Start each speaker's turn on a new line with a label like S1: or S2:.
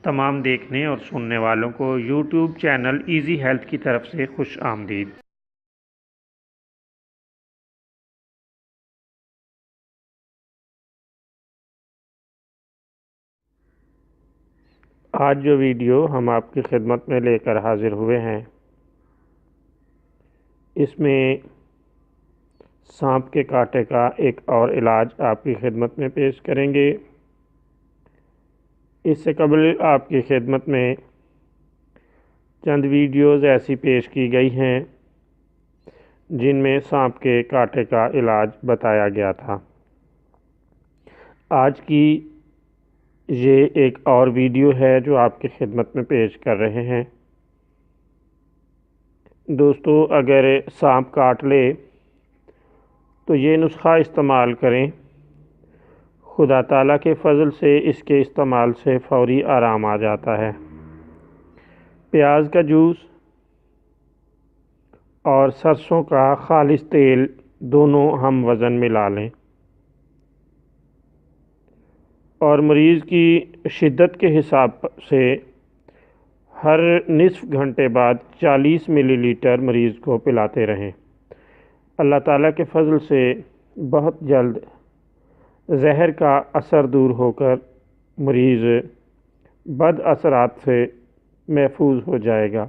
S1: تمام دیکھنے اور سننے والوں کو یوٹیوب چینل ایزی ہیلتھ کی طرف سے خوش آمدید۔ آج جو ویڈیو ہم آپ کی خدمت میں لے کر حاضر ہوئے ہیں، اس میں سانپ کے کاٹے کا ایک اور علاج آپ کی خدمت میں پیش کریں گے۔ اس سے قبل آپ کی خدمت میں چند ویڈیوز ایسی پیش کی گئی ہیں جن میں سانپ کے کاٹے کا علاج بتایا گیا تھا۔ آج کی یہ ایک اور ویڈیو ہے جو آپ کی خدمت میں پیش کر رہے ہیں۔ دوستو، اگر سانپ کاٹ لے تو یہ نسخہ استعمال کریں۔ خدا تعالیٰ کے فضل سے اس کے استعمال سے فوری آرام آ جاتا ہے۔ پیاز کا جوس اور سرسوں کا خالص تیل دونوں ہم وزن ملا لیں اور مریض کی شدت کے حساب سے ہر نصف گھنٹے بعد 40 ملی لیٹر مریض کو پلاتے رہیں۔ اللہ تعالیٰ کے فضل سے بہت جلد زہر کا اثر دور ہو کر مریض بد اثرات سے محفوظ ہو جائے گا۔